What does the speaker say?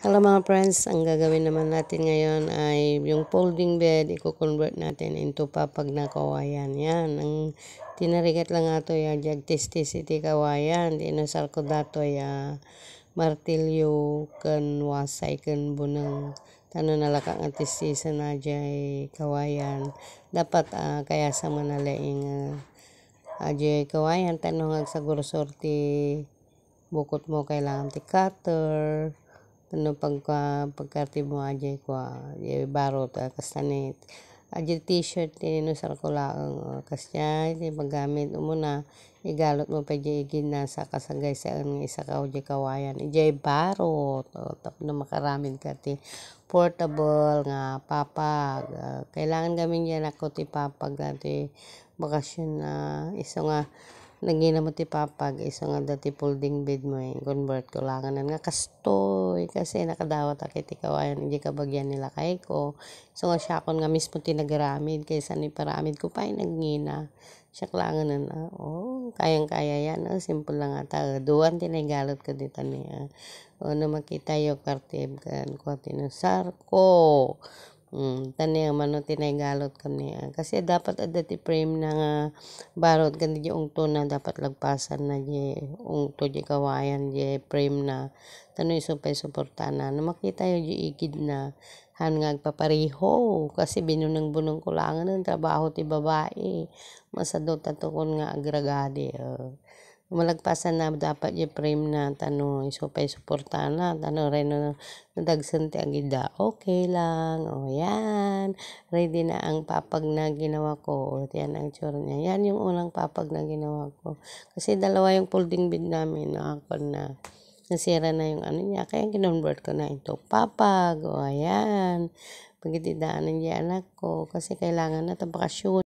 Hello mga friends, ang gagawin naman natin ngayon ay yung folding bed, i-convert natin into papag na kawayan. Yan, ang tinarigat lang ato ya jagtistis iti kawayan, di inasal ko dato ya martilyo kan wasay kan bunang tano nalaka nga tistisa na jay kawayan. Dapat kaya sa manalaing jay kawayan, tanong sa sorti bukot mo kailangan ti cutter. Ano pagkati mo aja ko barot kastanit aja t-shirt no sarkulaang kasya iti magamit mo na igalot mo pa jay igina sa kasagay sa isa ka ujay kawayan ijay barot tap na makaramid ka ti portable nga papag kailangan gamin yan ako ti papag ti bakasyon na isa nga nagina mo ti papag iso nga dati folding bed mo convert ko langan nga kastoy kasi nakadawat akit kawayan hindi kabagyan nila kay ko so nga syakon nga mismo tinagaramid kaysa ni paramid ko pa nagngina siya langan na kayang kaya yan simple lang ata duwan tinagalot ko dito niya na makita yung kartib kan ko tinusar ko tani mano tinagalot kami kasi dapat adati frame na nga barot kandi yung na dapat lagpasan na di ungto di kawayan di frame na tano isupay suportana na makita yung di igid na han nga agpapariho kasi binunang-bunong kulangan ng trabaho ti babae masadot atukon nga agragadi malagpasan na dapat yung frame na tano isupay suportana tano reno nadagsan ti agida okay lang yan ready na ang papag na ginawa ko yan ang tsura niya yan yung unang papag na ginawa ko kasi dalawa yung folding bed namin na nasira na yung ano niya kaya kinonvert ko na ito papag ayan pagitidaanan niya anak ko kasi kailangan na ito bakasyon